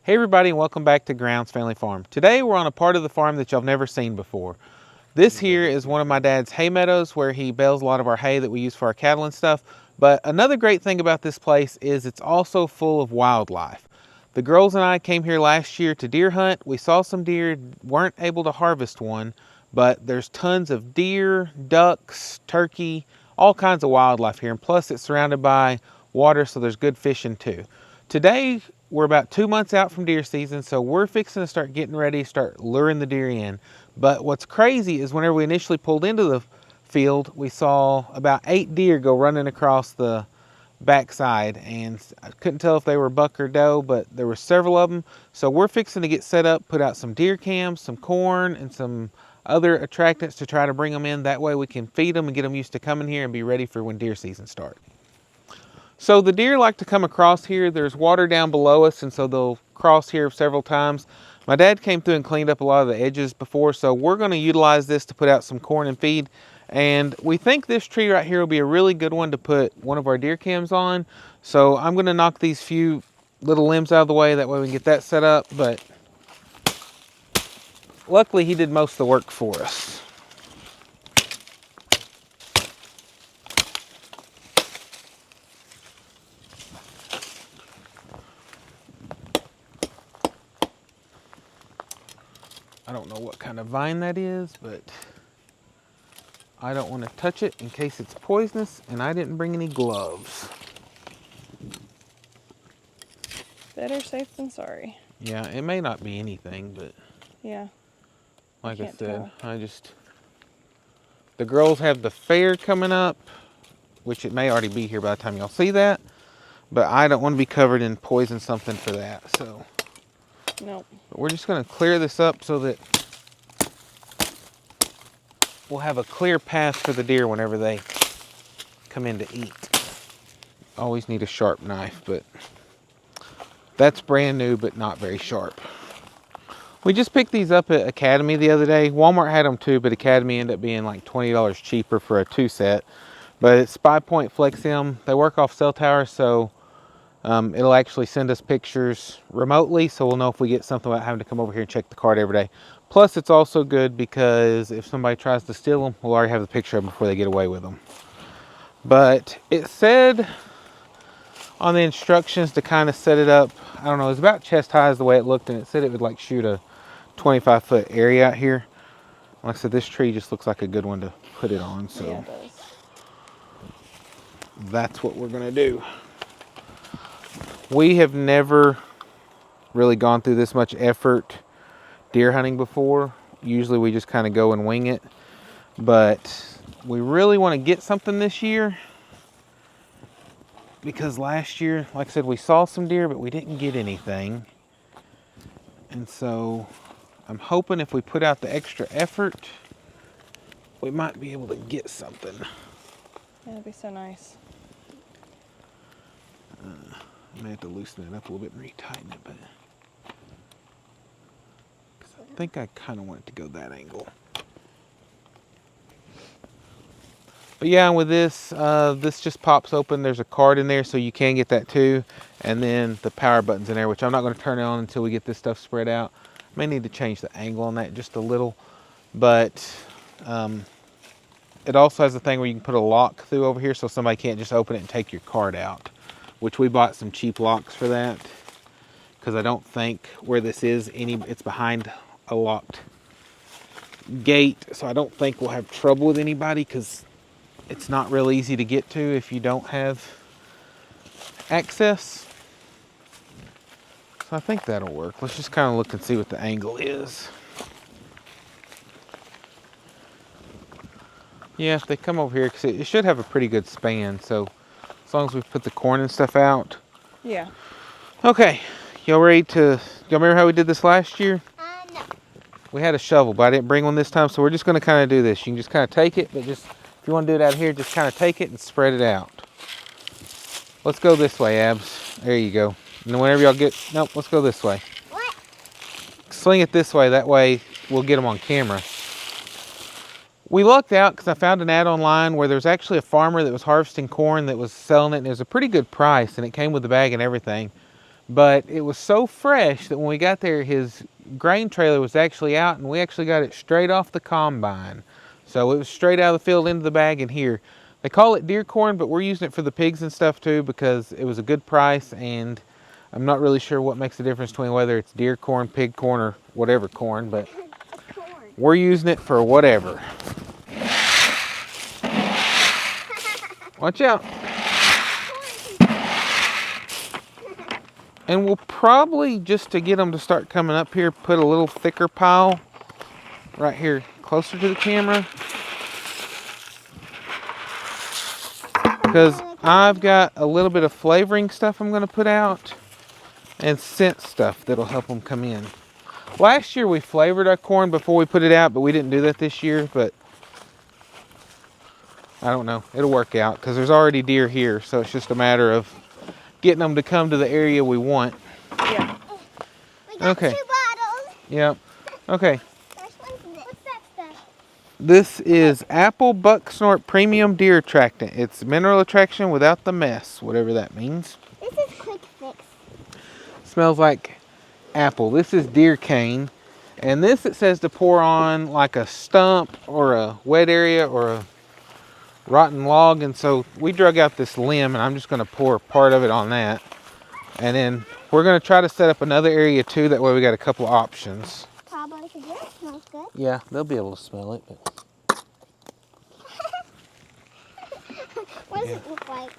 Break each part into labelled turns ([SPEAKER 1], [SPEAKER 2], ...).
[SPEAKER 1] Hey everybody, and welcome back to Grounds Family Farm. Today we're on a part of the farm that y'all have never seen before. This here is one of my dad's hay meadows where he bales a lot of our hay that we use for our cattle and stuff. But another great thing about this place is it's also full of wildlife. The girls and I came here last year to deer hunt. We saw some deer, weren't able to harvest one, but there's tons of deer, ducks, turkey, all kinds of wildlife here. And plus it's surrounded by water, so there's good fishing too. Today, we're about 2 months out from deer season, so we're fixing to start getting ready, start luring the deer in. But what's crazy is whenever we initially pulled into the field, we saw about 8 deer go running across the backside, and I couldn't tell if they were buck or doe, but there were several of them. So we're fixing to get set up, put out some deer cams, some corn, and some other attractants to try to bring them in. That way we can feed them and get them used to coming here and be ready for when deer season starts. So the deer like to come across here. There's water down below us, and so they'll cross here several times. My dad came through and cleaned up a lot of the edges before, so we're going to utilize this to put out some corn and feed. And we think this tree right here will be a really good one to put one of our deer cams on. So I'm going to knock these few little limbs out of the way, that way we can get that set up. But luckily he did most of the work for us. I don't know what kind of vine that is, but I don't want to touch it in case it's poisonous, and I didn't bring any gloves.
[SPEAKER 2] Better safe than sorry.
[SPEAKER 1] Yeah, it may not be anything, but
[SPEAKER 2] yeah,
[SPEAKER 1] like I said, the girls have the fair coming up, which it may already be here by the time y'all see that, but I don't want to be covered in poison something for that, so.
[SPEAKER 2] Nope.
[SPEAKER 1] But we're just going to clear this up so that we'll have a clear path for the deer whenever they come in to eat. Always need a sharp knife, but that's brand new but not very sharp. We just picked these up at Academy the other day. Walmart had them too, but Academy ended up being like $20 cheaper for a 2 set. But it's Spy Point Flexium. They work off cell towers, so it'll actually send us pictures remotely, so we'll know if we get something without having to come over here and check the card every day. Plus, it's also good because if somebody tries to steal them, we'll already have the picture of them before they get away with them. But it said on the instructions to kind of set it up, I don't know, it was about chest high is the way it looked, and it said it would like shoot a 25-foot area out here. Like I said, this tree just looks like a good one to put it on, so
[SPEAKER 2] yeah, it does.
[SPEAKER 1] That's what we're gonna do. We have never really gone through this much effort deer hunting before. Usually we just kind of go and wing it, but we really want to get something this year because last year, like I said, we saw some deer, but we didn't get anything. And so I'm hoping if we put out the extra effort, we might be able to get something.
[SPEAKER 2] Yeah, that'd be so nice.
[SPEAKER 1] I may have to loosen it up a little bit and retighten it, but I think I kind of want it to go that angle. But yeah, with this, this just pops open. There's a card in there, so you can get that too. And then the power button's in there, which I'm not going to turn it on until we get this stuff spread out. May need to change the angle on that just a little, but it also has a thing where you can put a lock through over here, so somebody can't just open it and take your card out. Which we bought some cheap locks for that, because I don't think where this is it's behind a locked gate, so I don't think we'll have trouble with anybody, because it's not real easy to get to if you don't have access. So I think that'll work. Let's just kind of look and see what the angle is. Yeah, if they come over here, because it should have a pretty good span, so as long as we put the corn and stuff out.
[SPEAKER 2] Yeah.
[SPEAKER 1] Okay, y'all ready to, y'all remember how we did this last year?
[SPEAKER 3] No.
[SPEAKER 1] We had a shovel, but I didn't bring one this time, so we're just gonna kind of do this. You can just kind of take it, but just, if you want to do it out here, just kind of take it and spread it out. Let's go this way, Abs. There you go. And then whenever y'all get, nope, let's go this way.
[SPEAKER 3] What?
[SPEAKER 1] Sling it this way, that way we'll get them on camera. We lucked out because I found an ad online where there's actually a farmer that was harvesting corn that was selling it, and it was a pretty good price, and it came with the bag and everything. But it was so fresh that when we got there, his grain trailer was actually out, and we actually got it straight off the combine. So it was straight out of the field into the bag and here. They call it deer corn, but we're using it for the pigs and stuff too because it was a good price, and I'm not really sure what makes the difference between whether it's deer corn, pig corn, or whatever corn, but we're using it for whatever. Watch out. And we'll probably, just to get them to start coming up here, put a little thicker pile right here closer to the camera. Because I've got a little bit of flavoring stuff I'm going to put out and scent stuff that'll help them come in. Last year we flavored our corn before we put it out, but we didn't do that this year. But I don't know. It'll work out because there's already deer here. So it's just a matter of getting them to come to the area we want.
[SPEAKER 2] Yeah.
[SPEAKER 3] We got
[SPEAKER 1] Okay.
[SPEAKER 3] 2 bottles.
[SPEAKER 1] Yep. Okay.
[SPEAKER 3] What's that stuff?
[SPEAKER 1] This is Apple Buck Snort Premium Deer Attractant. It's mineral attraction without the mess, whatever that means.
[SPEAKER 3] This is quick fix.
[SPEAKER 1] Smells like apple. This is deer cane. And this, it says to pour on like a stump or a wet area or a rotten log. And so we drug out this limb, and I'm just going to pour part of it on that. And then we're going to try to set up another area too. That way we got a couple options.
[SPEAKER 3] Probably because yours smells good.
[SPEAKER 1] Yeah, they'll be able to smell it. But
[SPEAKER 3] What does it look like?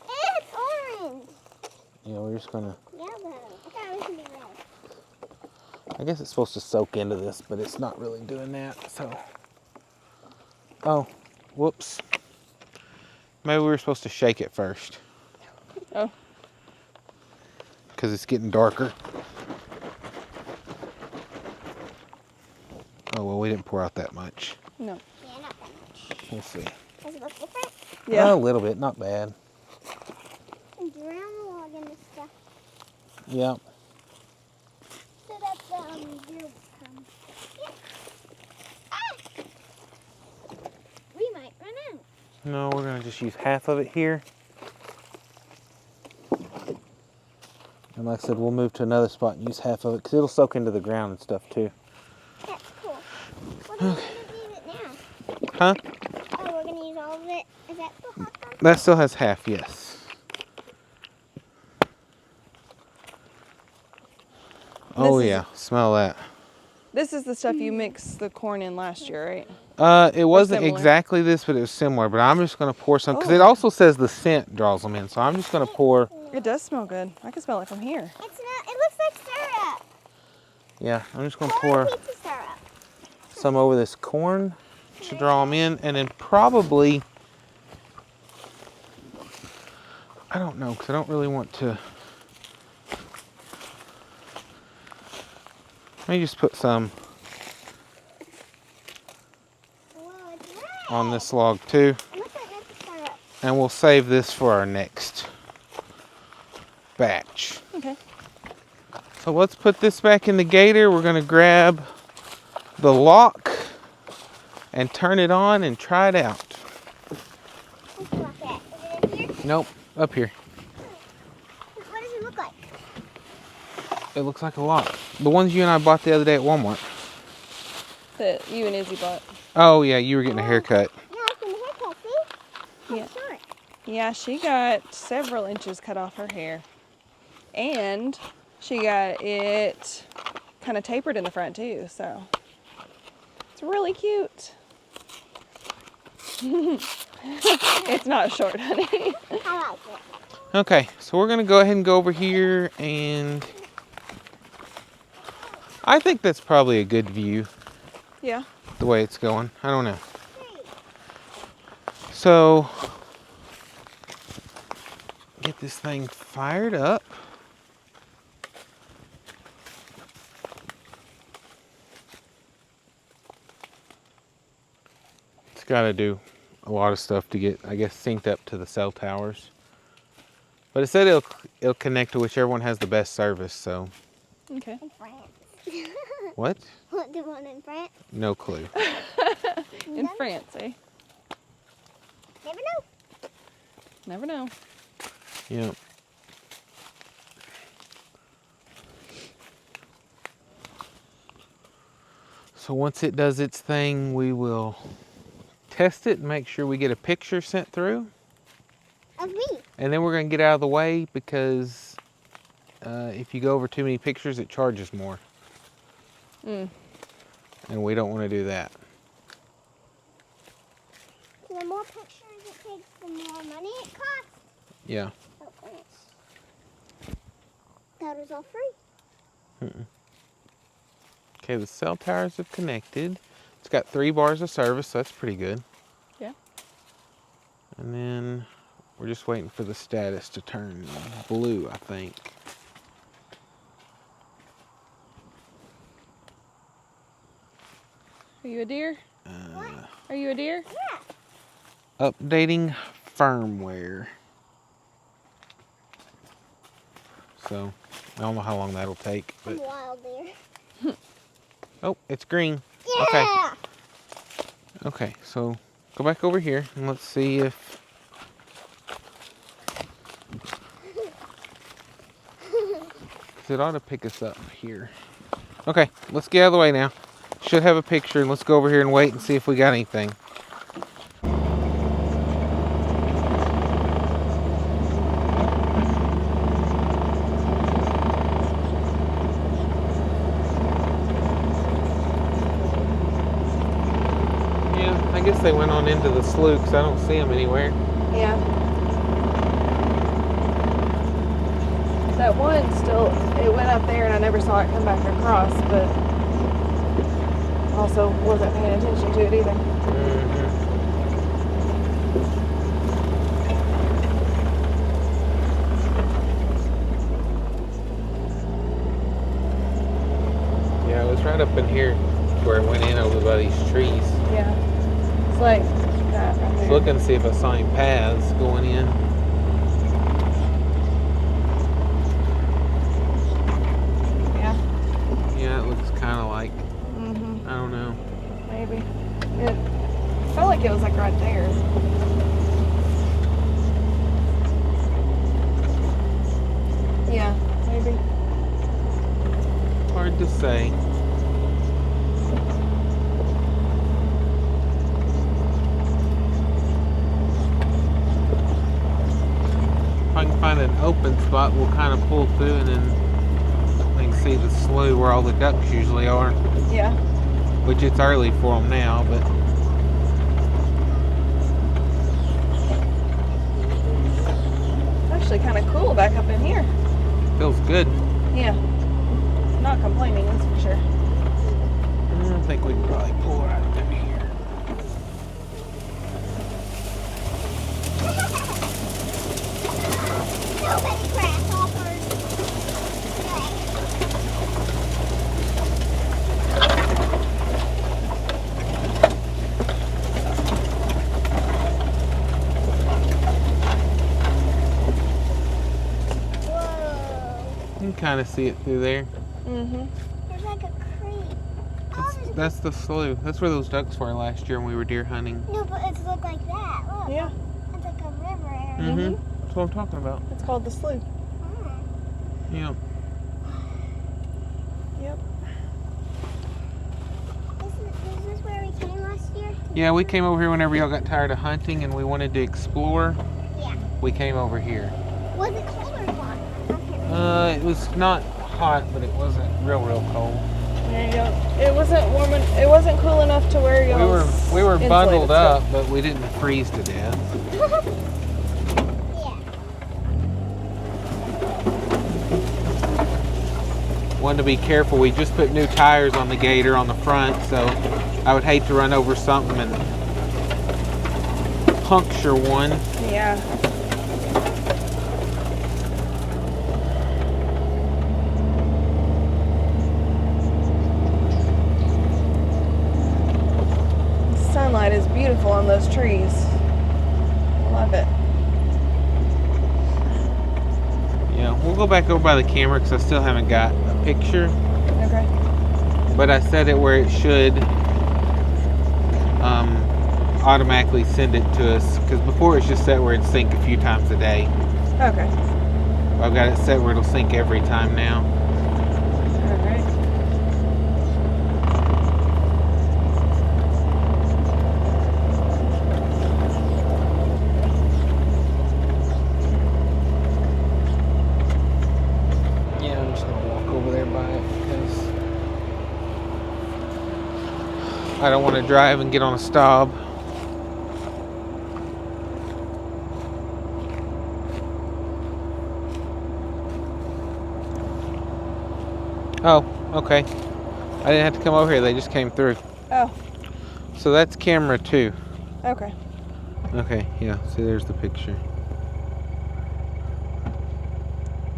[SPEAKER 3] It's orange.
[SPEAKER 1] yeah, we're just going to...
[SPEAKER 3] Yellow. I thought it was going to be red.
[SPEAKER 1] I guess it's supposed to soak into this, but it's not really doing that, so. Oh, whoops. Maybe we were supposed to shake it first.
[SPEAKER 2] Oh.
[SPEAKER 1] Because it's getting darker. Oh, well, we didn't pour out that much.
[SPEAKER 2] No.
[SPEAKER 3] Yeah, not that much.
[SPEAKER 1] We'll see.
[SPEAKER 3] Does it look different?
[SPEAKER 2] Yeah.
[SPEAKER 1] A little bit, not bad.
[SPEAKER 3] And drown the log in this stuff
[SPEAKER 1] Yep.
[SPEAKER 3] so that the deer will come. Yeah. Ah! We might run out.
[SPEAKER 1] No, we're going to just use half of it here. And like I said, we'll move to another spot and use half of it because it'll soak into the ground and stuff too.
[SPEAKER 3] That's cool. What are we going to do with it now?
[SPEAKER 1] Huh?
[SPEAKER 3] Oh, we're going to use all of it. Is that the hot dog?
[SPEAKER 1] That still has half, yes. Oh
[SPEAKER 2] This is-
[SPEAKER 1] yeah, smell that.
[SPEAKER 2] This is the stuff you mixed the corn in last year, right?
[SPEAKER 1] It wasn't
[SPEAKER 2] similar.
[SPEAKER 1] exactly this, but it was similar. But I'm just gonna pour some because
[SPEAKER 2] Oh.
[SPEAKER 1] it also says the scent draws them in. So I'm just gonna pour.
[SPEAKER 2] It does smell good. I can smell it from here.
[SPEAKER 3] It looks like syrup.
[SPEAKER 1] Yeah, I'm just gonna
[SPEAKER 3] Corn
[SPEAKER 1] pour
[SPEAKER 3] pizza syrup.
[SPEAKER 1] some over this corn to draw them in, and then probably I don't know because I don't really want to. Let me just put some
[SPEAKER 3] Whoa, it's red.
[SPEAKER 1] on this log too,
[SPEAKER 3] It looks like maple syrup.
[SPEAKER 1] and we'll save this for our next batch.
[SPEAKER 2] Okay.
[SPEAKER 1] So let's put this back in the gator. We're gonna grab the lock and turn it on and try it out.
[SPEAKER 3] Let's look at it. Is it in here?
[SPEAKER 1] Nope, up here.
[SPEAKER 3] What does it look like?
[SPEAKER 1] It looks like a lock. The ones you and I bought the other day at Walmart.
[SPEAKER 2] That you and Izzy bought.
[SPEAKER 1] Oh yeah, you were getting a haircut.
[SPEAKER 3] Yeah, it's in the haircut, see?
[SPEAKER 2] Yeah.
[SPEAKER 3] It's short.
[SPEAKER 2] Yeah, she got several inches cut off her hair. And she got it kind of tapered in the front too, so it's really cute. It's not short, honey.
[SPEAKER 3] I like it.
[SPEAKER 1] Okay, so we're gonna go ahead and go over here, and I think that's probably a good view
[SPEAKER 2] Yeah.
[SPEAKER 1] the way it's going. I don't know. So get this thing fired up. It's got to do a lot of stuff to get, I guess, synced up to the cell towers. But it said it'll connect to whichever one has the best service. So
[SPEAKER 2] Okay.
[SPEAKER 3] In France.
[SPEAKER 1] what?
[SPEAKER 3] What, the one in France?
[SPEAKER 1] No clue.
[SPEAKER 2] In France, eh?
[SPEAKER 3] Never know.
[SPEAKER 2] Never know.
[SPEAKER 1] Yeah. So once it does its thing, we will test it and make sure we get a picture sent through.
[SPEAKER 3] Of me.
[SPEAKER 1] And then we're going to get out of the way because if you go over too many pictures, it charges more. And we don't want to do that.
[SPEAKER 3] So the more pictures it takes, the more money it costs.
[SPEAKER 1] Yeah.
[SPEAKER 3] Oh, goodness. That was all free.
[SPEAKER 1] Okay, the cell towers have connected. It's got 3 bars of service, so that's pretty good.
[SPEAKER 2] Yeah.
[SPEAKER 1] And then we're just waiting for the status to turn blue, I think.
[SPEAKER 2] Are you a deer? Are you a deer?
[SPEAKER 3] Yeah.
[SPEAKER 1] Updating firmware. So, I don't know how long that'll take.
[SPEAKER 3] I'm
[SPEAKER 1] But
[SPEAKER 3] wild there.
[SPEAKER 1] oh, it's green.
[SPEAKER 3] Yeah.
[SPEAKER 1] Okay, so go back over here and let's see if... 'cause it ought to pick us up here. Okay, let's get out of the way now. Should have a picture, and let's go over here and wait and see if we got anything. Yeah, I guess they went on into the slough because I don't see them anywhere.
[SPEAKER 2] Yeah. That one still, it went up there and I never saw it come back across, but also wasn't paying attention to it either.
[SPEAKER 1] Yeah, it was right up in here where it went in over by these trees.
[SPEAKER 2] Yeah. It's like that right
[SPEAKER 1] Let's
[SPEAKER 2] there.
[SPEAKER 1] look and see if I saw any paths going in.
[SPEAKER 2] Yeah.
[SPEAKER 1] Yeah, it looks kind of like,
[SPEAKER 2] Mm-hmm.
[SPEAKER 1] I don't know.
[SPEAKER 2] Maybe. It felt like it was like right there. Yeah, maybe.
[SPEAKER 1] Hard to say. If I can find an open spot, we'll kind of pull through and then we can see the slough where all the ducks usually are.
[SPEAKER 2] Yeah.
[SPEAKER 1] Which it's early for them now, but
[SPEAKER 2] Actually kind of cool back up in here.
[SPEAKER 1] feels good.
[SPEAKER 2] Yeah. Not complaining, that's for sure.
[SPEAKER 1] I think we can probably pull right through here.
[SPEAKER 3] So many grasshoppers. Whoa.
[SPEAKER 1] You can kind of see it through there.
[SPEAKER 2] Mm-hmm.
[SPEAKER 3] There's like a creek. Oh, there's
[SPEAKER 1] That's the slough. That's where those ducks were last year when we were deer hunting.
[SPEAKER 3] no, but it's look like that. Look.
[SPEAKER 2] Yeah.
[SPEAKER 3] It's like a river area.
[SPEAKER 1] Mm-hmm. That's what I'm talking about.
[SPEAKER 2] It's called the slough.
[SPEAKER 3] Hmm.
[SPEAKER 1] Yeah.
[SPEAKER 2] Yep.
[SPEAKER 3] Is this where we came last year?
[SPEAKER 1] Yeah, we came over here whenever y'all got tired of hunting and we wanted to explore.
[SPEAKER 3] Yeah.
[SPEAKER 1] We came over here.
[SPEAKER 3] Was it cold or hot? I can't remember.
[SPEAKER 1] It was not hot, but it wasn't real cold.
[SPEAKER 2] There you go. It wasn't warm. It wasn't cool enough to where you
[SPEAKER 1] We were bundled up, but we didn't freeze to death.
[SPEAKER 3] Yeah.
[SPEAKER 1] Wanted to be careful. We just put new tires on the gator on the front, so I would hate to run over something and puncture one.
[SPEAKER 2] Yeah. The sunlight is beautiful on those trees. Love it.
[SPEAKER 1] Yeah, we'll go back over by the camera because I still haven't got a picture,
[SPEAKER 2] Okay.
[SPEAKER 1] but I set it where it should automatically send it to us because before it's just set where it sync a few times a day.
[SPEAKER 2] Okay.
[SPEAKER 1] I've got it set where it'll sync every time now.
[SPEAKER 2] All right.
[SPEAKER 1] I don't want to drive and get on a stop. Oh, okay. I didn't have to come over here. They just came through.
[SPEAKER 2] Oh,
[SPEAKER 1] So that's camera 2.
[SPEAKER 2] okay.
[SPEAKER 1] Okay, yeah. See, there's the picture.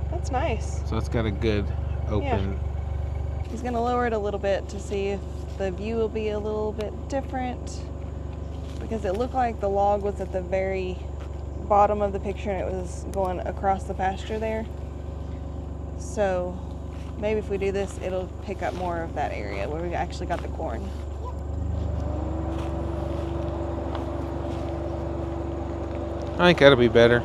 [SPEAKER 2] That's nice.
[SPEAKER 1] So it's got a good open.
[SPEAKER 2] He's gonna lower it a little bit to see if the view will be a little bit different, because it looked like the log was at the very bottom of the picture and it was going across the pasture there. So maybe if we do this, it'll pick up more of that area where we actually got the corn.
[SPEAKER 1] I think that'll be better.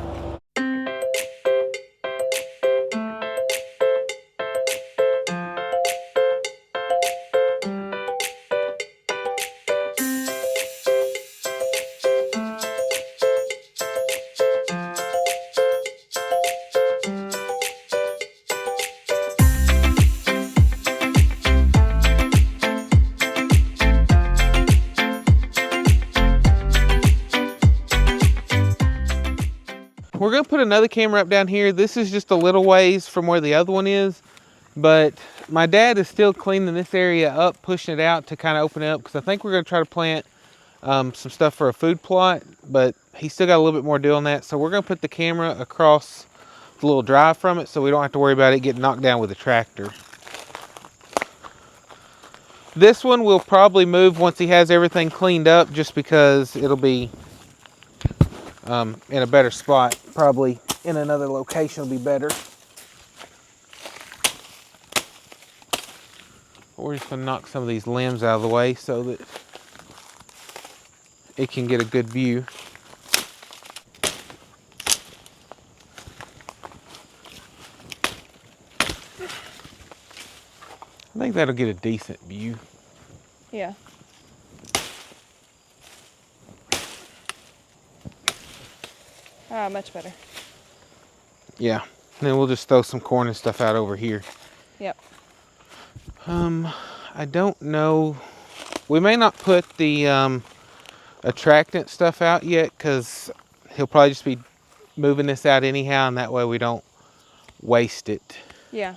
[SPEAKER 1] We're gonna put another camera up down here. This is just a little ways from where the other one is, but my dad is still cleaning this area up, pushing it out to kind of open it up, because I think we're gonna try to plant some stuff for a food plot, but he's still got a little bit more to do on that. So we're gonna put the camera across the little drive from it so we don't have to worry about it getting knocked down with a tractor. This one will probably move once he has everything cleaned up, just because it'll be in a better spot. Probably in another location will be better. We're just gonna knock some of these limbs out of the way so that it can get a good view. I think that'll get a decent view.
[SPEAKER 2] Yeah. Ah, much better.
[SPEAKER 1] Yeah. And then we'll just throw some corn and stuff out over here.
[SPEAKER 2] Yep.
[SPEAKER 1] I don't know. We may not put the attractant stuff out yet, because he'll probably just be moving this out anyhow, and that way we don't waste it.
[SPEAKER 2] Yeah.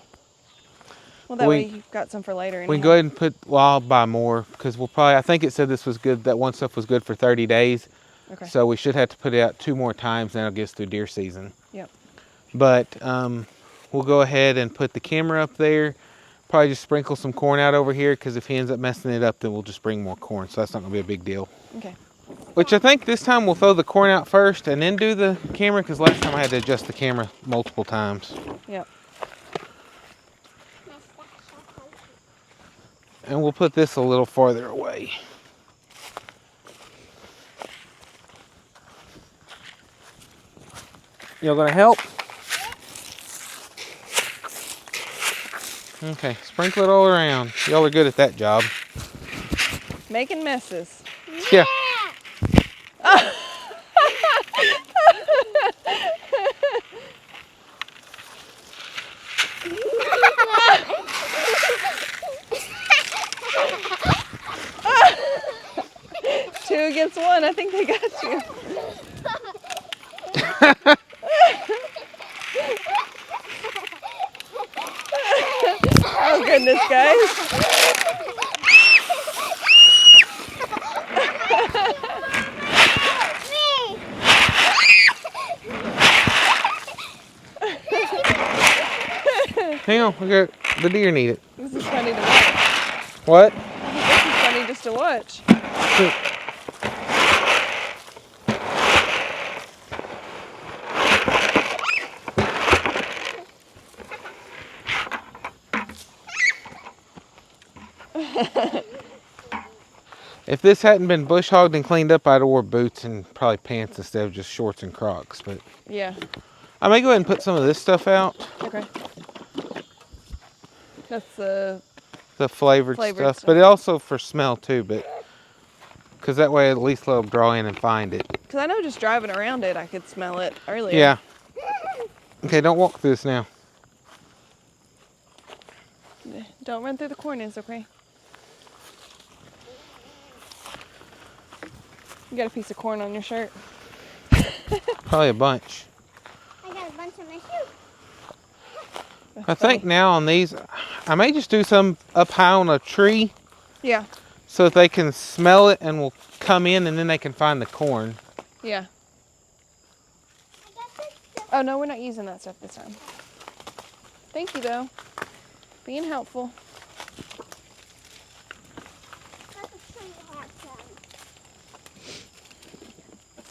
[SPEAKER 2] Well, that way you've got some for later anyhow.
[SPEAKER 1] We can go ahead and put, well, I'll buy more, because we'll probably, I think it said this was good, that one stuff was good for 30 days.
[SPEAKER 2] Okay.
[SPEAKER 1] So we should have to put it out 2 more times, and that'll get us through deer season.
[SPEAKER 2] Yep.
[SPEAKER 1] But we'll go ahead and put the camera up there. Probably just sprinkle some corn out over here, because if he ends up messing it up, then we'll just bring more corn. So that's not going to be a big deal.
[SPEAKER 2] Okay.
[SPEAKER 1] Which I think this time we'll throw the corn out first and then do the camera, because last time I had to adjust the camera multiple times.
[SPEAKER 2] Yep.
[SPEAKER 1] And we'll put this a little farther away. Y'all gonna help? Okay, sprinkle it all around. Y'all are good at that job.
[SPEAKER 2] Making messes.
[SPEAKER 1] Yeah.
[SPEAKER 2] Two against one. I think they got you. Oh goodness, guys.
[SPEAKER 1] Hang on, we got the deer need it.
[SPEAKER 2] This is funny to watch.
[SPEAKER 1] What?
[SPEAKER 2] This is funny just to watch.
[SPEAKER 1] If this hadn't been bush hogged and cleaned up, I'd have wore boots and probably pants instead of just shorts and Crocs. But
[SPEAKER 2] Yeah.
[SPEAKER 1] I may go ahead and put some of this stuff out.
[SPEAKER 2] Okay. That's the
[SPEAKER 1] Flavored stuff. But it also for smell too. But because that way at least they'll draw in and find it.
[SPEAKER 2] because I know just driving around it, I could smell it earlier.
[SPEAKER 1] Yeah. Okay, don't walk through this now.
[SPEAKER 2] Don't run through the corn, is okay? You got a piece of corn on your shirt.
[SPEAKER 1] Probably a bunch.
[SPEAKER 3] I got a bunch on my shoe.
[SPEAKER 2] That's
[SPEAKER 1] I
[SPEAKER 2] funny.
[SPEAKER 1] think now on these, I may just do some up high on a tree
[SPEAKER 2] Yeah,
[SPEAKER 1] so that they can smell it and will come in and then they can find the corn.
[SPEAKER 2] yeah.
[SPEAKER 3] I got this stuff.
[SPEAKER 2] Oh no, we're not using that stuff this time. Thank you though. Being helpful.
[SPEAKER 3] Let the tree have some.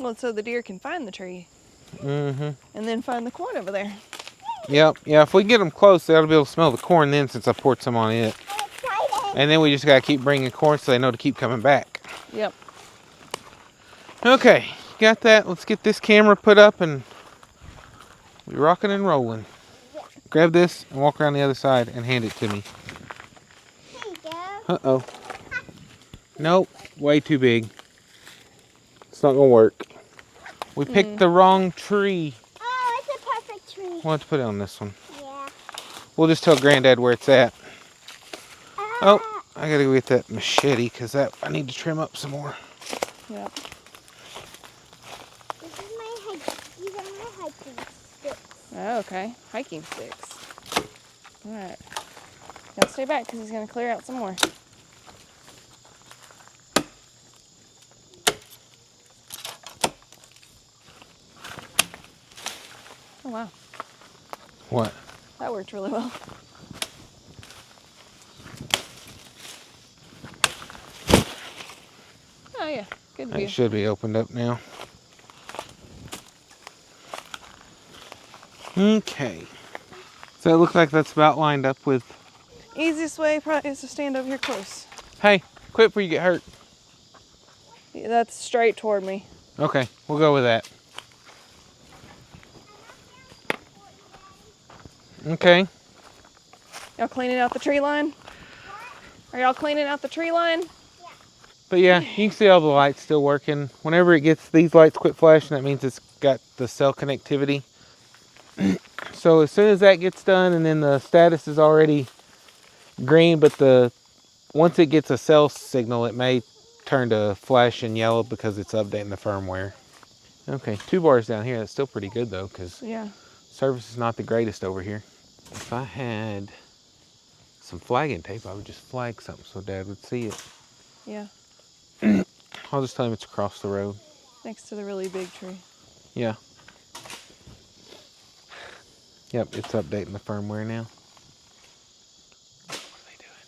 [SPEAKER 2] Well, so the deer can find the tree
[SPEAKER 1] Mm-hmm.
[SPEAKER 2] and then find the corn over there.
[SPEAKER 1] Yep. Yeah, if we get them close, they'll be able to smell the corn then since I poured some on it.
[SPEAKER 3] I'm excited.
[SPEAKER 1] And then we just got to keep bringing corn so they know to keep coming back.
[SPEAKER 2] Yep.
[SPEAKER 1] Okay, got that. Let's get this camera put up and we rocking and rolling.
[SPEAKER 3] Yeah.
[SPEAKER 1] Grab this and walk around the other side and hand it to me.
[SPEAKER 3] Here you go.
[SPEAKER 1] Uh-oh. Nope, way too big. It's not gonna work. We picked the wrong tree.
[SPEAKER 3] Oh, it's a perfect tree.
[SPEAKER 1] We'll have to put it on this one.
[SPEAKER 3] Yeah.
[SPEAKER 1] We'll just tell Granddad where it's at. Oh,
[SPEAKER 3] Ah.
[SPEAKER 1] I gotta go get that machete because I need to trim up some more.
[SPEAKER 2] Yep.
[SPEAKER 3] These are my hiking sticks.
[SPEAKER 2] Oh, okay. Hiking sticks. All right. Y'all stay back because he's going to clear out some more. Oh, wow.
[SPEAKER 1] What?
[SPEAKER 2] That worked really well. Oh, yeah. Good view.
[SPEAKER 1] It should be opened up now. Okay. So it looks like that's about lined up with...
[SPEAKER 2] Easiest way probably is to stand over here close.
[SPEAKER 1] Hey, quit before you get hurt.
[SPEAKER 2] Yeah, that's straight toward me.
[SPEAKER 1] Okay, we'll go with that. Okay.
[SPEAKER 2] Y'all cleaning out the tree line? Are y'all cleaning out the tree line?
[SPEAKER 1] But yeah, you can see all the lights still working. Whenever it gets these lights quit flashing, that means it's got the cell connectivity. So as soon as that gets done and then the status is already green, but once it gets a cell signal, it may turn to flashing yellow because it's updating the firmware. Okay, 2 bars down here. That's still pretty good though, because
[SPEAKER 2] Yeah.
[SPEAKER 1] service is not the greatest over here. If I had some flagging tape, I would just flag something so Dad would see it.
[SPEAKER 2] Yeah.
[SPEAKER 1] I'll just tell him it's across the road.
[SPEAKER 2] Next to the really big tree.
[SPEAKER 1] Yeah. Yep, it's updating the firmware now. What are they doing?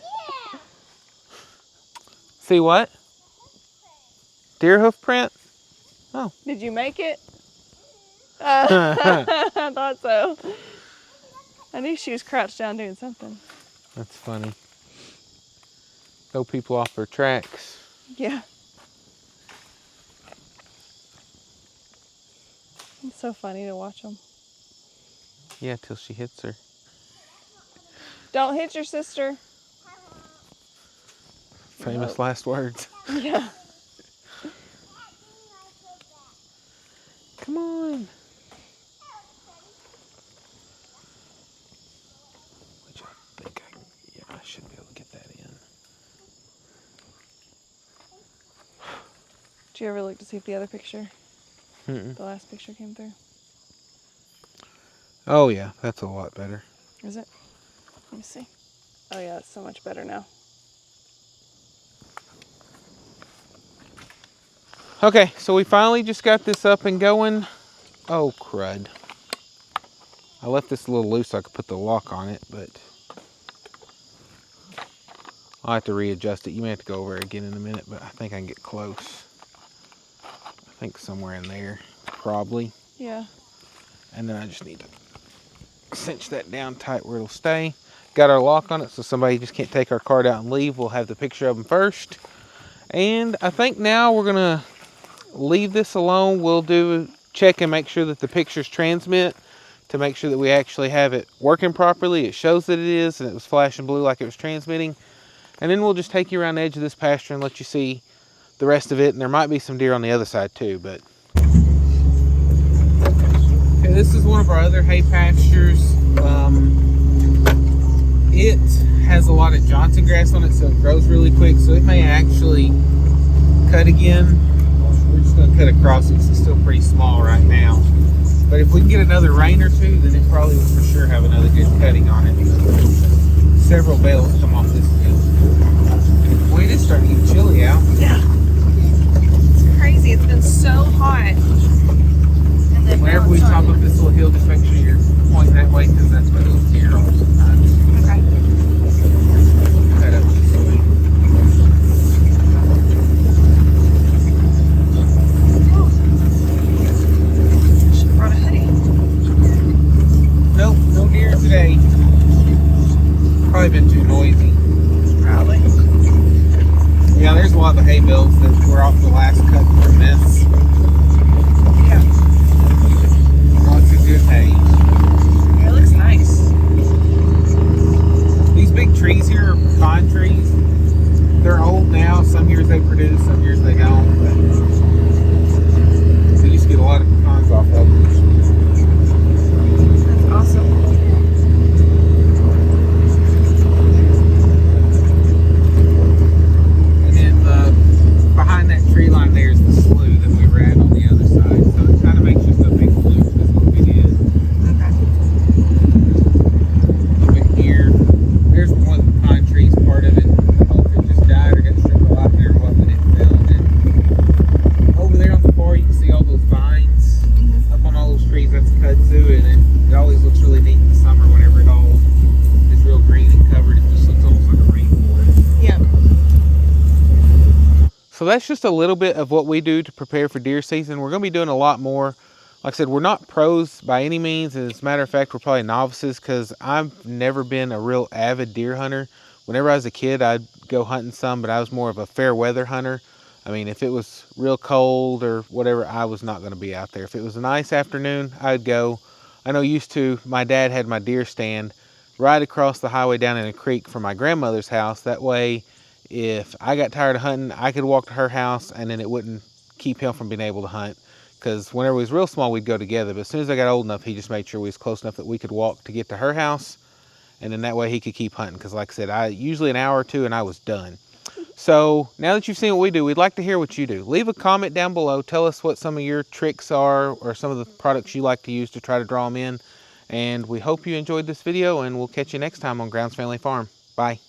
[SPEAKER 3] Yeah.
[SPEAKER 1] See what? Deer hoof print? Oh.
[SPEAKER 2] Did you make it? I thought so. I knew she was crouched down doing something.
[SPEAKER 1] That's funny. Throw people off their tracks.
[SPEAKER 2] Yeah. It's so funny to watch them.
[SPEAKER 1] Yeah, till she hits her.
[SPEAKER 2] Don't hit your sister.
[SPEAKER 1] Famous last words.
[SPEAKER 2] Yeah.
[SPEAKER 1] Come on. Which I think I should be able to get that in.
[SPEAKER 2] Did you ever look to see if the other picture,
[SPEAKER 1] Mm-mm.
[SPEAKER 2] the last picture came through?
[SPEAKER 1] Oh yeah, that's a lot better.
[SPEAKER 2] Is it? Let me see. Oh yeah, it's so much better now.
[SPEAKER 1] Okay, so we finally just got this up and going. Oh crud. I left this a little loose so I could put the lock on it, but I'll have to readjust it. You may have to go over it again in a minute, but I think I can get close. I think somewhere in there, probably.
[SPEAKER 2] Yeah.
[SPEAKER 1] And then I just need to cinch that down tight where it'll stay. Got our lock on it so somebody just can't take our card out and leave. We'll have the picture of them first. And I think now we're gonna leave this alone. We'll do check and make sure that the pictures transmit to make sure that we actually have it working properly. It shows that it is, and it was flashing blue like it was transmitting. And then we'll just take you around the edge of this pasture and let you see the rest of it. And there might be some deer on the other side too, but. Okay, this is one of our other hay pastures. it has a lot of Johnson grass on it, so it grows really quick, so it may actually cut again. We're just going to cut across it, 'cause it's still pretty small right now. But if we can get another rain or two, then it probably will for sure have another good cutting on it. Several bales come off this field. Boy, it is starting to get chilly out.
[SPEAKER 2] Yeah. It's crazy. It's been so hot. And then
[SPEAKER 1] Whenever we top up this little hill, just make sure you're pointing that way, because that's where those deer are sometimes.
[SPEAKER 2] Okay.
[SPEAKER 1] Cut up this way.
[SPEAKER 2] Should have brought a hoodie.
[SPEAKER 1] Nope, no deer today. Probably been too noisy.
[SPEAKER 2] Probably.
[SPEAKER 1] Yeah, there's a lot of hay bales that were off the last cut from this.
[SPEAKER 2] Yeah.
[SPEAKER 1] Lots of good hay.
[SPEAKER 2] It looks nice.
[SPEAKER 1] These big trees here are pecan trees. They're old now. Some years they produce, some years they don't. But we used to get a lot of pecans off of them.
[SPEAKER 2] That's awesome.
[SPEAKER 1] Behind that tree line there is the slough that we were at on the other side. So it kind of makes just a big loop. That's what we did.
[SPEAKER 2] Okay.
[SPEAKER 1] Over here, there's one of the pine trees, part of it. I don't know if it just died or got stripped alive there or what, but it fell. And then over there on the far, you can see all those vines up on all those trees. That's kudzu, and it always looks really neat in the summer whenever it all is real green and covered. It just looks almost like a rainforest.
[SPEAKER 2] Yeah.
[SPEAKER 1] So that's just a little bit of what we do to prepare for deer season. We're going to be doing a lot more. Like I said, we're not pros by any means. As a matter of fact, we're probably novices, because I've never been a real avid deer hunter. Whenever I was a kid, I'd go hunting some, but I was more of a fair weather hunter. I mean, if it was real cold or whatever, I was not going to be out there. If it was a nice afternoon, I'd go. I know my dad had my deer stand right across the highway down in a creek from my grandmother's house. That way, if I got tired of hunting, I could walk to her house, and then it wouldn't keep him from being able to hunt. Because whenever we was real small, we'd go together. But as soon as I got old enough, he just made sure we was close enough that we could walk to get to her house. And then that way he could keep hunting. Because like I said, usually an hour or two and I was done. So now that you've seen what we do, we'd like to hear what you do. Leave a comment down below. Tell us what some of your tricks are, or some of the products you like to use to try to draw them in. And we hope you enjoyed this video, and we'll catch you next time on Grounds Family Farm. Bye.